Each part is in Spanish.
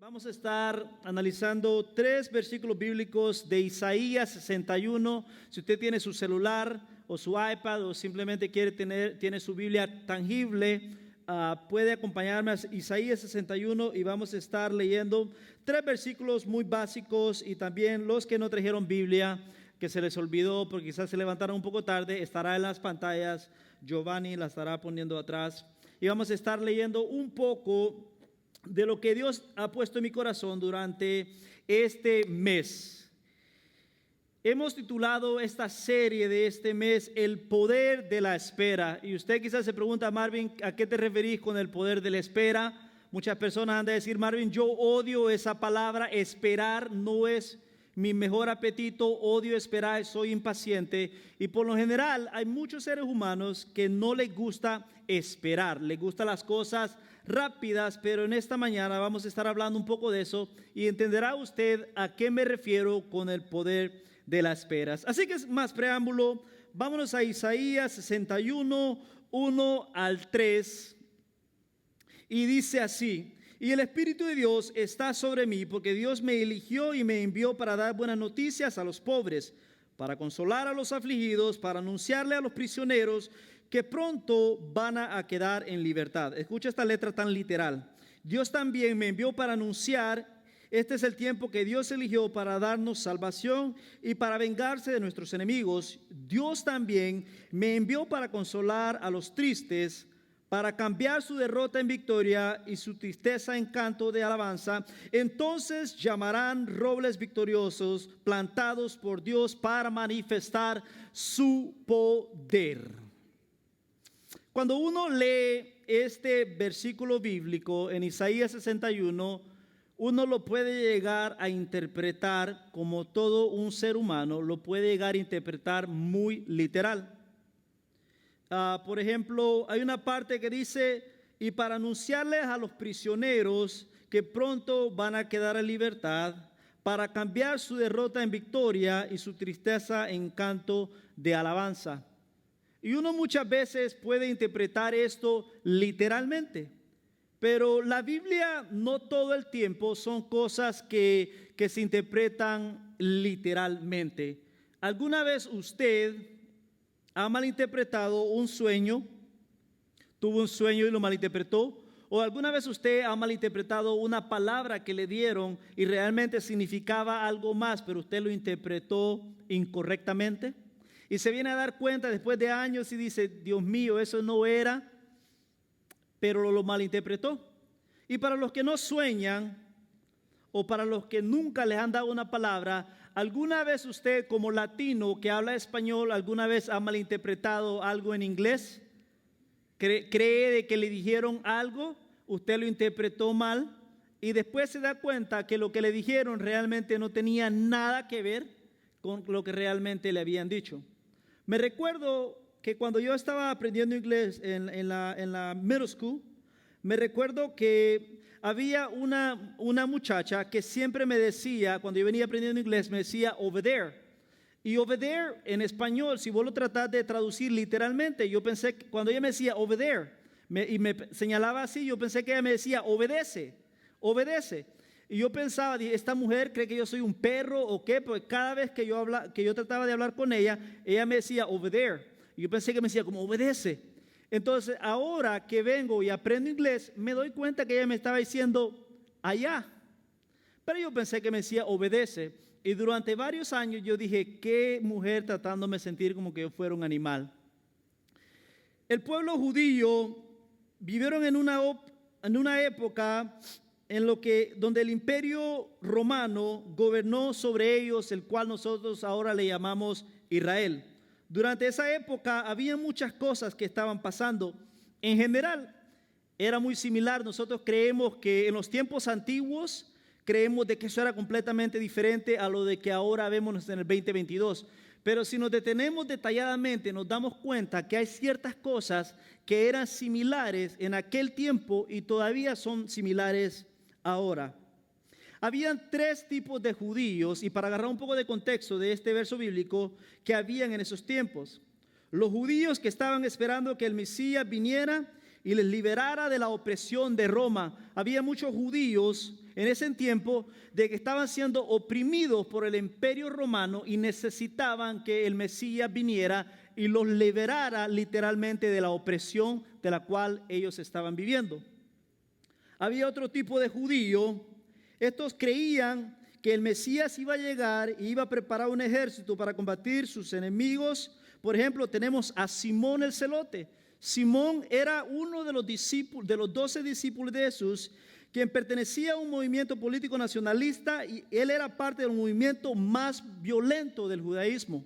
Vamos a estar analizando 3 versículos bíblicos de Isaías 61. Si usted tiene su celular o su iPad o simplemente tiene su Biblia tangible, puede acompañarme a Isaías 61 y vamos a estar leyendo 3 versículos muy básicos, y también los que no trajeron Biblia, que se les olvidó porque quizás se levantaron un poco tarde, estará en las pantallas. Giovanni la estará poniendo atrás y vamos a estar leyendo un poco de lo que Dios ha puesto en mi corazón durante este mes. Hemos titulado esta serie de este mes El poder de la espera. Y usted quizás se pregunta: Marvin, ¿a qué te referís con el poder de la espera? Muchas personas han de decir: Marvin, yo odio esa palabra. Esperar no es mi mejor apetito, odio esperar, soy impaciente. Y por lo general hay muchos seres humanos que no les gusta esperar, les gustan las cosas rápidas, pero en esta mañana vamos a estar hablando un poco de eso y entenderá usted a qué me refiero con el poder de las esperas. Así que, más preámbulo, vámonos a Isaías 61, 1 al 3, y dice así: y el Espíritu de Dios está sobre mí, porque Dios me eligió y me envió para dar buenas noticias a los pobres, para consolar a los afligidos, para anunciarle a los prisioneros que pronto van a quedar en libertad. Escucha esta letra tan literal. Dios también me envió para anunciar: este es el tiempo que Dios eligió para darnos salvación y para vengarse de nuestros enemigos. Dios también me envió para consolar a los tristes, para cambiar su derrota en victoria y su tristeza en canto de alabanza. Entonces llamarán robles victoriosos, plantados por Dios para manifestar su poder. Cuando uno lee este versículo bíblico en Isaías 61, uno lo puede llegar a interpretar, como todo un ser humano, lo puede llegar a interpretar muy literal. Por ejemplo, hay una parte que dice: y para anunciarles a los prisioneros que pronto van a quedar en libertad, para cambiar su derrota en victoria y su tristeza en canto de alabanza. Y uno muchas veces puede interpretar esto literalmente, pero la Biblia no todo el tiempo son cosas que se interpretan literalmente. ¿Alguna vez usted ha malinterpretado un sueño? ¿Tuvo un sueño y lo malinterpretó? ¿O alguna vez usted ha malinterpretado una palabra que le dieron y realmente significaba algo más, pero usted lo interpretó incorrectamente? Y se viene a dar cuenta después de años y dice: Dios mío, eso no era, pero lo malinterpretó. Y para los que no sueñan, o para los que nunca les han dado una palabra, ¿alguna vez usted, como latino que habla español, alguna vez ha malinterpretado algo en inglés? ¿Cree de que le dijeron algo, usted lo interpretó mal y después se da cuenta que lo que le dijeron realmente no tenía nada que ver con lo que realmente le habían dicho? Me recuerdo que cuando yo estaba aprendiendo inglés en la middle school, me recuerdo que había una muchacha que siempre me decía, cuando yo venía aprendiendo inglés, me decía over there. Y over there en español, si vos lo tratás de traducir literalmente, yo pensé que cuando ella me decía over there y me señalaba así, yo pensé que ella me decía obedece, obedece. Y yo pensaba: ¿esta mujer cree que yo soy un perro o qué? Porque cada vez que yo trataba de hablar con ella, ella me decía over there. Y yo pensé que me decía como obedece. Entonces, ahora que vengo y aprendo inglés, me doy cuenta que ella me estaba diciendo allá. Pero yo pensé que me decía obedece. Y durante varios años yo dije: qué mujer tratándome de sentir como que yo fuera un animal. El pueblo judío vivieron en una época donde el imperio romano gobernó sobre ellos, el cual nosotros ahora le llamamos Israel. Durante esa época había muchas cosas que estaban pasando. En general era muy similar. Nosotros creemos que en los tiempos antiguos, creemos de que eso era completamente diferente a lo de que ahora vemos en el 2022. Pero si nos detenemos detalladamente, nos damos cuenta que hay ciertas cosas que eran similares en aquel tiempo y todavía son similares ahora. Habían 3 tipos de judíos, y para agarrar un poco de contexto de este verso bíblico, que habían en esos tiempos: los judíos que estaban esperando que el Mesías viniera y les liberara de la opresión de Roma. Había muchos judíos en ese tiempo de que estaban siendo oprimidos por el imperio romano y necesitaban que el Mesías viniera y los liberara literalmente de la opresión de la cual ellos estaban viviendo. Había otro tipo de judío. Estos creían que el Mesías iba a llegar y iba a preparar un ejército para combatir sus enemigos. Por ejemplo, tenemos a Simón el Celote. Simón era uno de los discípulos, de los 12 discípulos de Jesús, quien pertenecía a un movimiento político nacionalista, y él era parte del movimiento más violento del judaísmo.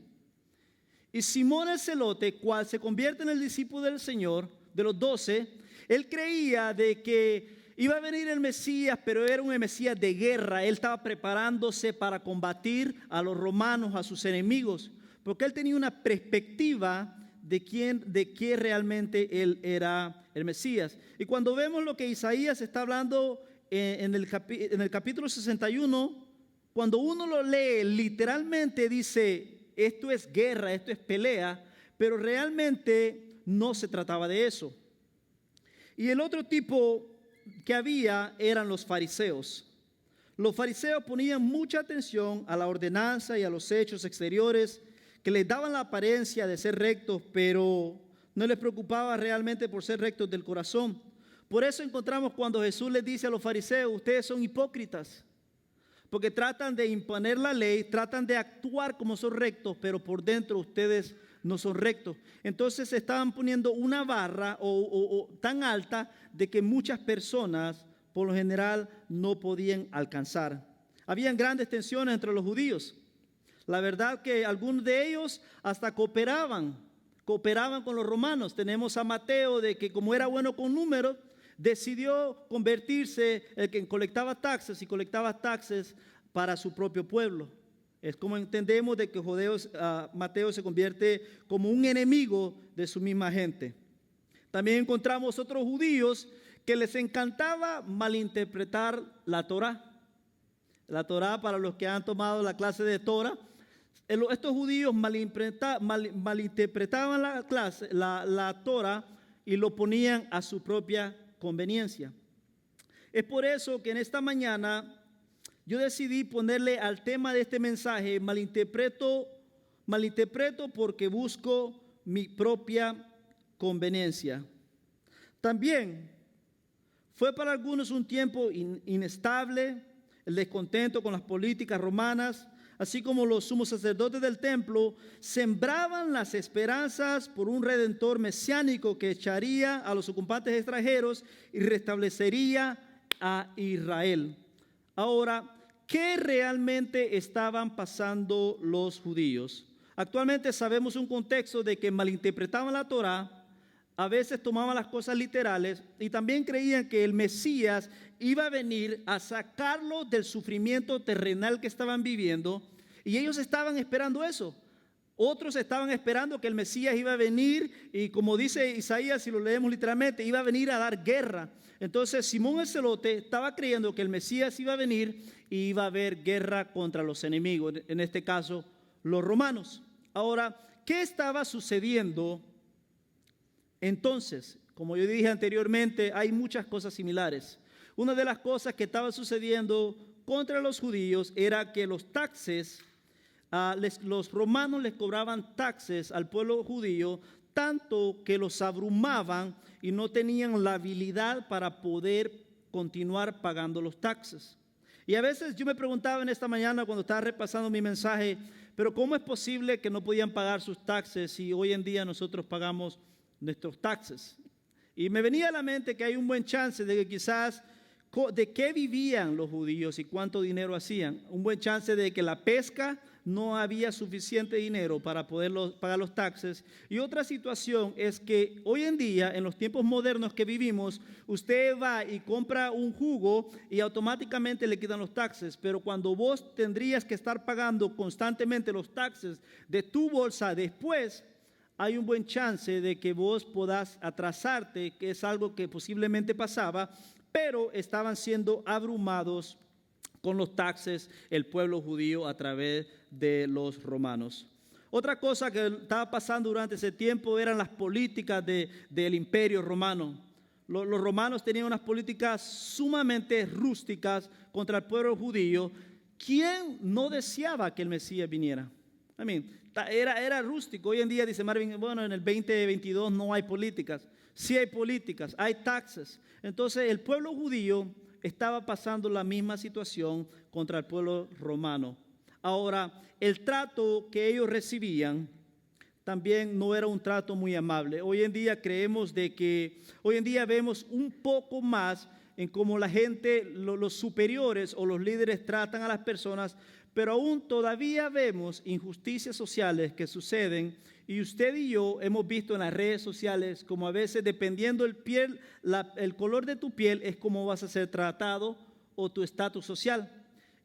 Y Simón el Celote, cual se convierte en el discípulo del Señor, de los 12, él creía de que iba a venir el Mesías, pero era un Mesías de guerra. Él estaba preparándose para combatir a los romanos, a sus enemigos, porque él tenía una perspectiva de qué realmente él era el Mesías. Y cuando vemos lo que Isaías está hablando en el capítulo 61, cuando uno lo lee, literalmente dice, esto es guerra, esto es pelea, pero realmente no se trataba de eso. Y el otro tipo que había eran los fariseos. Los fariseos ponían mucha atención a la ordenanza y a los hechos exteriores que les daban la apariencia de ser rectos, pero no les preocupaba realmente por ser rectos del corazón. Por eso encontramos cuando Jesús les dice a los fariseos, ustedes son hipócritas, porque tratan de imponer la ley, tratan de actuar como son rectos, pero por dentro ustedes no son rectos. Entonces estaban poniendo una barra tan alta de que muchas personas por lo general no podían alcanzar. Habían grandes tensiones entre los judíos. La verdad que algunos de ellos hasta cooperaban con los romanos. Tenemos a Mateo, de que como era bueno con números, decidió convertirse el que colectaba taxes para su propio pueblo. Es como entendemos de que Mateo se convierte como un enemigo de su misma gente. También encontramos otros judíos que les encantaba malinterpretar la Torá. La Torá, para los que han tomado la clase de Torá, estos judíos malinterpretaban la Torá y lo ponían a su propia conveniencia. Es por eso que en esta mañana yo decidí ponerle al tema de este mensaje, malinterpreto porque busco mi propia conveniencia. También fue para algunos un tiempo inestable, el descontento con las políticas romanas, así como los sumos sacerdotes del templo sembraban las esperanzas por un redentor mesiánico que echaría a los ocupantes extranjeros y restablecería a Israel. Ahora, ¿qué realmente estaban pasando los judíos? Actualmente sabemos un contexto de que malinterpretaban la Torá, a veces tomaban las cosas literales y también creían que el Mesías iba a venir a sacarlos del sufrimiento terrenal que estaban viviendo, y ellos estaban esperando eso. Otros estaban esperando que el Mesías iba a venir y, como dice Isaías, si lo leemos literalmente, iba a venir a dar guerra. Entonces Simón el Celote estaba creyendo que el Mesías iba a venir y iba a haber guerra contra los enemigos, en este caso los romanos. Ahora, ¿qué estaba sucediendo? Entonces, como yo dije anteriormente, hay muchas cosas similares. Una de las cosas que estaba sucediendo contra los judíos era que los taxes, los romanos les cobraban taxes al pueblo judío, tanto que los abrumaban y no tenían la habilidad para poder continuar pagando los taxes. Y a veces yo me preguntaba en esta mañana cuando estaba repasando mi mensaje, pero ¿cómo es posible que no podían pagar sus taxes si hoy en día nosotros pagamos nuestros taxes? Y me venía a la mente que hay un buen chance de que quizás de qué vivían los judíos y cuánto dinero hacían. Un buen chance de que la pesca no había suficiente dinero para poder pagar los taxes. Y otra situación es que hoy en día, en los tiempos modernos que vivimos, usted va y compra un jugo y automáticamente le quitan los taxes. Pero cuando vos tendrías que estar pagando constantemente los taxes de tu bolsa después, hay un buen chance de que vos podás atrasarte, que es algo que posiblemente pasaba, pero estaban siendo abrumados con los taxes el pueblo judío a través de los romanos. Otra cosa que estaba pasando durante ese tiempo eran las políticas del imperio romano. Los romanos tenían unas políticas sumamente rústicas contra el pueblo judío. ¿Quién no deseaba que el Mesías viniera? Era rústico. Hoy en día dice Marvin, bueno, en el 2022 no hay políticas. Sí hay políticas, hay taxes. Entonces el pueblo judío estaba pasando la misma situación contra el pueblo romano. Ahora, el trato que ellos recibían también no era un trato muy amable. Hoy en día hoy en día vemos un poco más en cómo la gente, los superiores o los líderes tratan a las personas, pero aún todavía vemos injusticias sociales que suceden, y usted y yo hemos visto en las redes sociales como a veces, dependiendo el color de tu piel, es como vas a ser tratado o tu estatus social.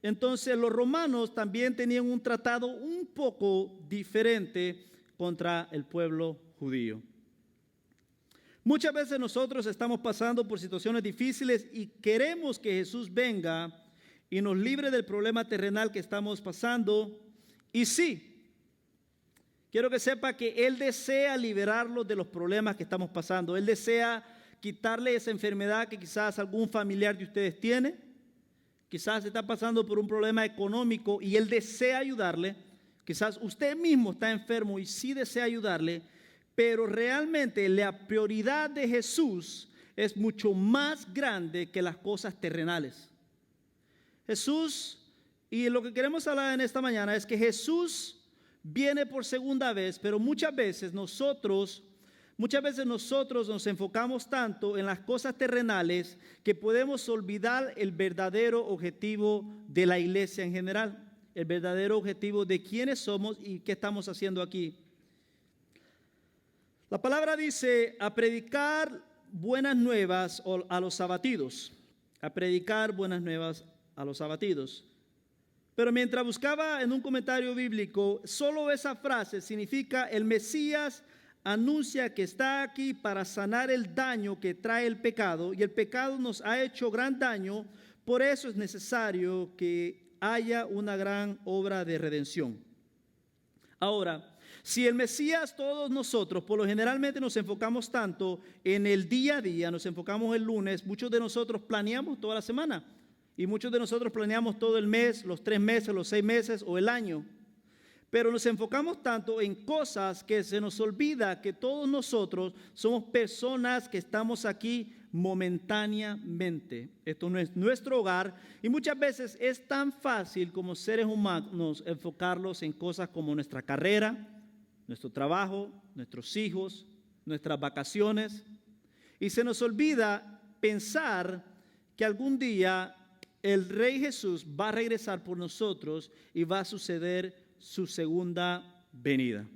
Entonces los romanos también tenían un tratado un poco diferente contra el pueblo judío. Muchas veces nosotros estamos pasando por situaciones difíciles y queremos que Jesús venga y nos libre del problema terrenal que estamos pasando. Y sí, quiero que sepa que Él desea liberarlos de los problemas que estamos pasando. Él desea quitarle esa enfermedad que quizás algún familiar de ustedes tiene. Quizás está pasando por un problema económico y Él desea ayudarle. Quizás usted mismo está enfermo y sí desea ayudarle, pero realmente la prioridad de Jesús es mucho más grande que las cosas terrenales. Jesús, y lo que queremos hablar en esta mañana es que Jesús viene por segunda vez, pero muchas veces nosotros nos enfocamos tanto en las cosas terrenales que podemos olvidar el verdadero objetivo de la iglesia en general, el verdadero objetivo de quiénes somos y qué estamos haciendo aquí. La palabra dice a predicar buenas nuevas a los abatidos, a predicar buenas nuevas a los abatidos. Pero mientras buscaba en un comentario bíblico, solo esa frase significa: el Mesías anuncia que está aquí para sanar el daño que trae el pecado, y el pecado nos ha hecho gran daño, por eso es necesario que haya una gran obra de redención. Ahora, si el Mesías, todos nosotros, por lo generalmente nos enfocamos tanto en el día a día, nos enfocamos el lunes, muchos de nosotros planeamos toda la semana, y muchos de nosotros planeamos todo el mes, los 3 meses, los 6 meses o el año. Pero nos enfocamos tanto en cosas que se nos olvida que todos nosotros somos personas que estamos aquí momentáneamente. Esto no es nuestro hogar, y muchas veces es tan fácil como seres humanos enfocarlos en cosas como nuestra carrera, nuestro trabajo, nuestros hijos, nuestras vacaciones, y se nos olvida pensar que algún día el Rey Jesús va a regresar por nosotros y va a suceder su segunda venida.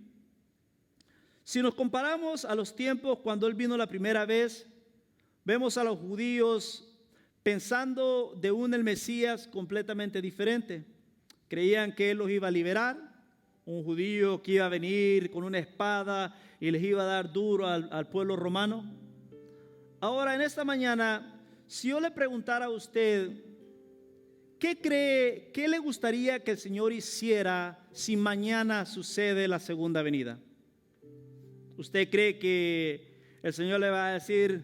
Si nos comparamos a los tiempos cuando Él vino la primera vez, vemos a los judíos pensando de el Mesías completamente diferente. Creían que Él los iba a liberar, un judío que iba a venir con una espada y les iba a dar duro al pueblo romano. Ahora, en esta mañana, si yo le preguntara a usted, ¿qué le gustaría que el Señor hiciera si mañana sucede la segunda venida? ¿Usted cree que el Señor le va a decir: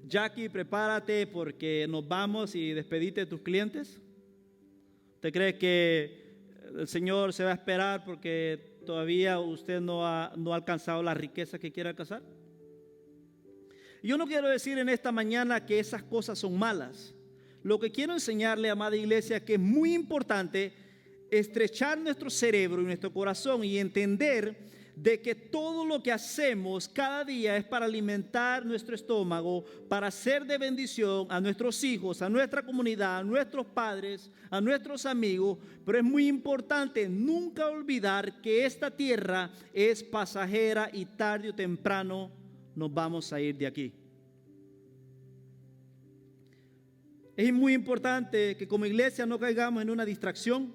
Jackie, prepárate porque nos vamos y despedite de tus clientes? ¿Usted cree que el Señor se va a esperar porque todavía usted no ha alcanzado la riqueza que quiere alcanzar? Yo no quiero decir en esta mañana que esas cosas son malas. Lo que quiero enseñarle, amada iglesia, que es muy importante estrechar nuestro cerebro y nuestro corazón y entender de que todo lo que hacemos cada día es para alimentar nuestro estómago, para ser de bendición a nuestros hijos, a nuestra comunidad, a nuestros padres, a nuestros amigos. Pero es muy importante nunca olvidar que esta tierra es pasajera y tarde o temprano nos vamos a ir de aquí. Es muy importante que como iglesia no caigamos en una distracción,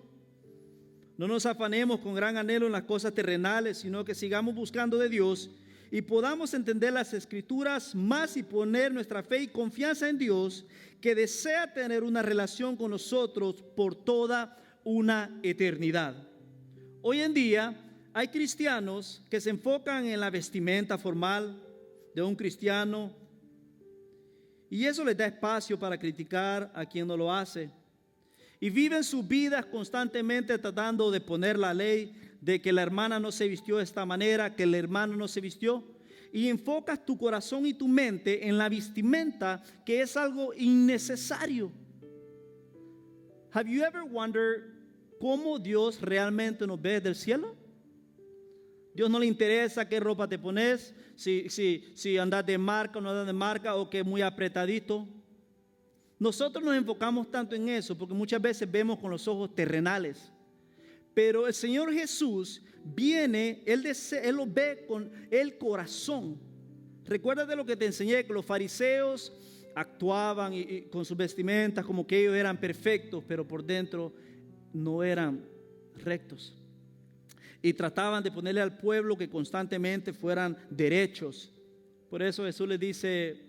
no nos afanemos con gran anhelo en las cosas terrenales, sino que sigamos buscando de Dios y podamos entender las Escrituras más y poner nuestra fe y confianza en Dios, que desea tener una relación con nosotros por toda una eternidad. Hoy en día hay cristianos que se enfocan en la vestimenta formal de un cristiano, Y eso les da espacio para criticar a quien no lo hace. Y viven sus vidas constantemente tratando de poner la ley de que la hermana no se vistió de esta manera, que el hermano no se vistió. Y enfocas tu corazón y tu mente en la vestimenta, que es algo innecesario. Have you ever wondered cómo Dios realmente nos ve desde el cielo? Dios no le interesa qué ropa te pones, si andas de marca o no andas de marca, o que es muy apretadito. Nosotros nos enfocamos tanto en eso porque muchas veces vemos con los ojos terrenales. Pero el Señor Jesús viene, Él lo ve con el corazón. Recuérdate lo que te enseñé, que los fariseos actuaban y con sus vestimentas como que ellos eran perfectos, pero por dentro no eran rectos. Y trataban de ponerle al pueblo que constantemente fueran derechos. Por eso Jesús les dice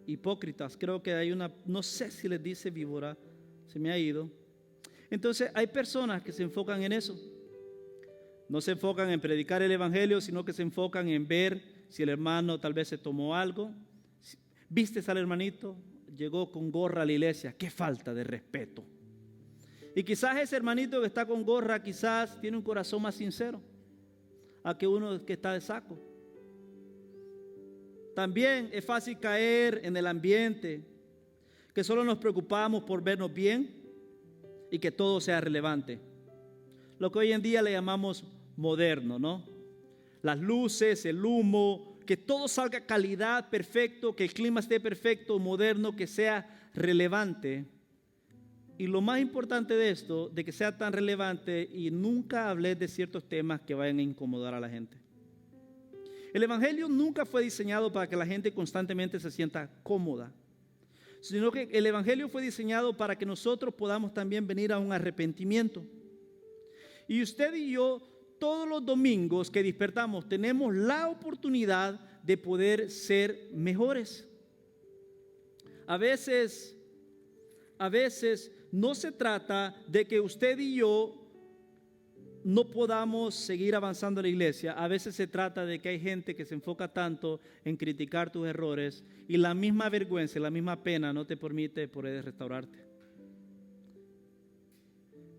hipócritas. Creo que hay una, no sé si les dice víbora, se me ha ido. Entonces hay personas que se enfocan en eso. No se enfocan en predicar el evangelio, sino que se enfocan en ver si el hermano tal vez se tomó algo. ¿Vistes al hermanito? Llegó con gorra a la iglesia. ¡Qué falta de respeto! Y quizás ese hermanito que está con gorra, quizás tiene un corazón más sincero a que uno que está de saco. También es fácil caer en el ambiente, que solo nos preocupamos por vernos bien y que todo sea relevante. Lo que hoy en día le llamamos moderno, ¿no? Las luces, el humo, que todo salga calidad, perfecto, que el clima esté perfecto, moderno, que sea relevante. Y lo más importante de esto, de que sea tan relevante, y nunca hablé de ciertos temas que vayan a incomodar a la gente. El evangelio nunca fue diseñado para que la gente constantemente se sienta cómoda, sino que el evangelio fue diseñado para que nosotros podamos también venir a un arrepentimiento. Y usted y yo, todos los domingos que despertamos, tenemos la oportunidad de poder ser mejores. A veces no se trata de que usted y yo no podamos seguir avanzando en la iglesia. A veces se trata de que hay gente que se enfoca tanto en criticar tus errores y la misma vergüenza, la misma pena no te permite poder restaurarte.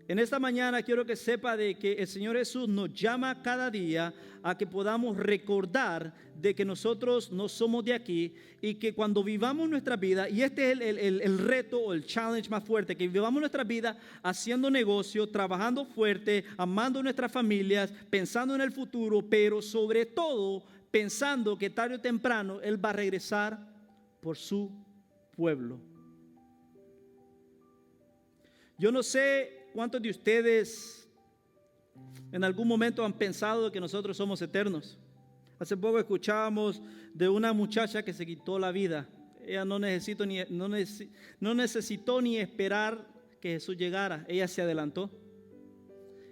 En esta mañana quiero que sepa de que el Señor Jesús nos llama cada día a que podamos recordar de que nosotros no somos de aquí y que cuando vivamos nuestra vida, y este es el reto o el challenge más fuerte, que vivamos nuestra vida haciendo negocio, trabajando fuerte, amando a nuestras familias, pensando en el futuro, pero sobre todo pensando que tarde o temprano Él va a regresar por su pueblo. Yo no sé ¿cuántos de ustedes en algún momento han pensado que nosotros somos eternos? Hace poco escuchábamos de una muchacha que se quitó la vida. Ella no necesitó ni esperar que Jesús llegara. Ella se adelantó.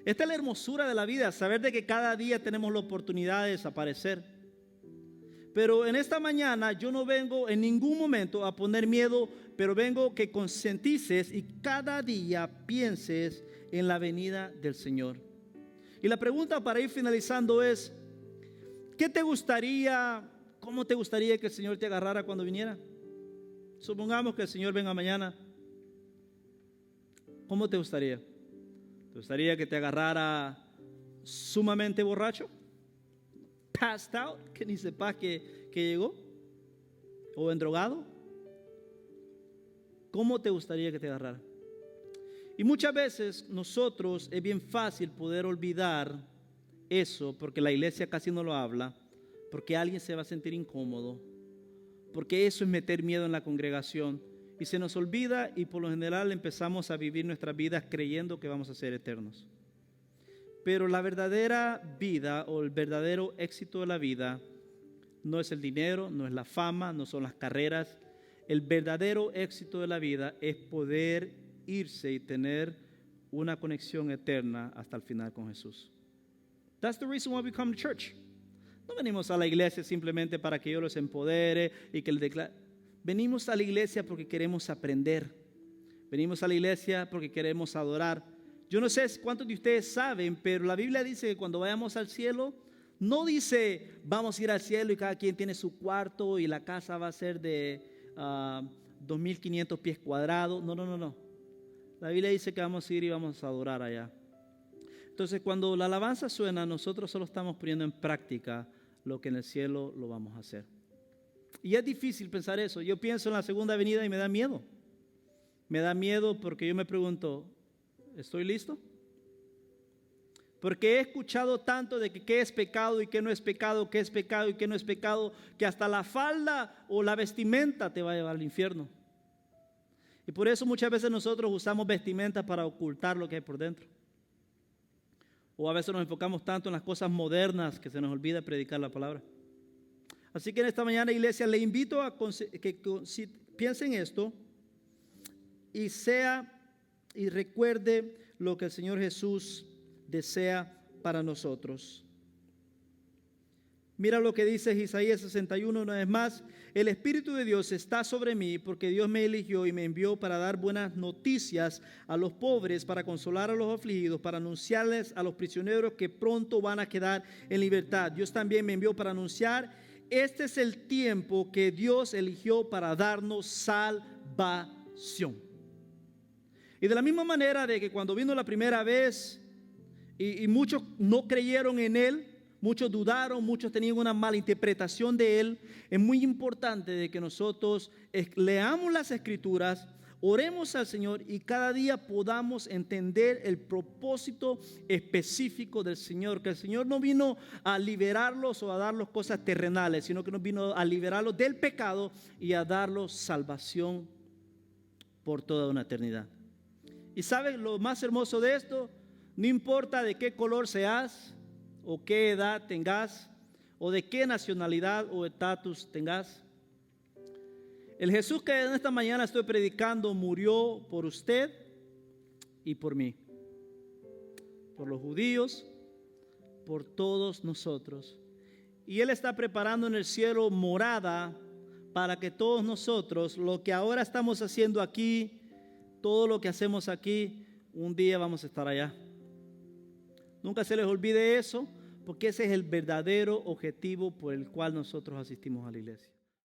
Esta es la hermosura de la vida, saber de que cada día tenemos la oportunidad de desaparecer. Pero en esta mañana yo no vengo en ningún momento a poner miedo, pero vengo que concientices y cada día pienses en la venida del Señor. Y la pregunta para ir finalizando es, ¿qué te gustaría, cómo te gustaría que el Señor te agarrara cuando viniera? Supongamos que el Señor venga mañana. ¿Cómo te gustaría? ¿Te gustaría que te agarrara sumamente borracho? Passed out, que ni sepas que llegó, o endrogado. ¿Cómo te gustaría que te agarrara? Y muchas veces nosotros es bien fácil poder olvidar eso, porque la iglesia casi no lo habla, porque alguien se va a sentir incómodo, porque eso es meter miedo en la congregación, y se nos olvida y por lo general empezamos a vivir nuestras vidas creyendo que vamos a ser eternos. Pero la verdadera vida o el verdadero éxito de la vida no es el dinero, no es la fama, no son las carreras. El verdadero éxito de la vida es poder irse y tener una conexión eterna hasta el final con Jesús. That's the reason why we come to church. No venimos a la iglesia simplemente para que yo los empodere y que les declare. Venimos a la iglesia porque queremos aprender. Venimos a la iglesia porque queremos adorar. Yo no sé cuántos de ustedes saben, pero la Biblia dice que cuando vayamos al cielo, no dice vamos a ir al cielo y cada quien tiene su cuarto y la casa va a ser de 2.500 pies cuadrados. No. La Biblia dice que vamos a ir y vamos a adorar allá. Entonces, cuando la alabanza suena, nosotros solo estamos poniendo en práctica lo que en el cielo lo vamos a hacer. Y es difícil pensar eso. Yo pienso en la segunda venida y me da miedo. Me da miedo porque yo me pregunto, ¿estoy listo? Porque he escuchado tanto de que qué es pecado y qué no es pecado, qué es pecado y qué no es pecado, que hasta la falda o la vestimenta te va a llevar al infierno. Y por eso muchas veces nosotros usamos vestimentas para ocultar lo que hay por dentro. O a veces nos enfocamos tanto en las cosas modernas que se nos olvida predicar la palabra. Así que en esta mañana, iglesia, le invito a que piense en esto y recuerde lo que el Señor Jesús desea para nosotros. Mira lo que dice Isaías 61 una vez más. El Espíritu de Dios está sobre mí porque Dios me eligió y me envió para dar buenas noticias a los pobres, para consolar a los afligidos, para anunciarles a los prisioneros que pronto van a quedar en libertad. Dios también me envió para anunciar: este es el tiempo que Dios eligió para darnos salvación. Y de la misma manera de que cuando vino la primera vez y muchos no creyeron en Él, muchos dudaron, muchos tenían una mala interpretación de Él, es muy importante de que nosotros leamos las Escrituras, oremos al Señor y cada día podamos entender el propósito específico del Señor. Que el Señor no vino a liberarlos o a darlos cosas terrenales, sino que nos vino a liberarlos del pecado y a darlos salvación por toda una eternidad. Y ¿saben lo más hermoso de esto? No importa de qué color seas, o qué edad tengas, o de qué nacionalidad o estatus tengas. El Jesús que en esta mañana estoy predicando murió por usted y por mí, por los judíos, por todos nosotros. Y Él está preparando en el cielo morada para que todos nosotros, lo que ahora estamos haciendo aquí, todo lo que hacemos aquí, un día vamos a estar allá. Nunca se les olvide eso, porque ese es el verdadero objetivo por el cual nosotros asistimos a la iglesia.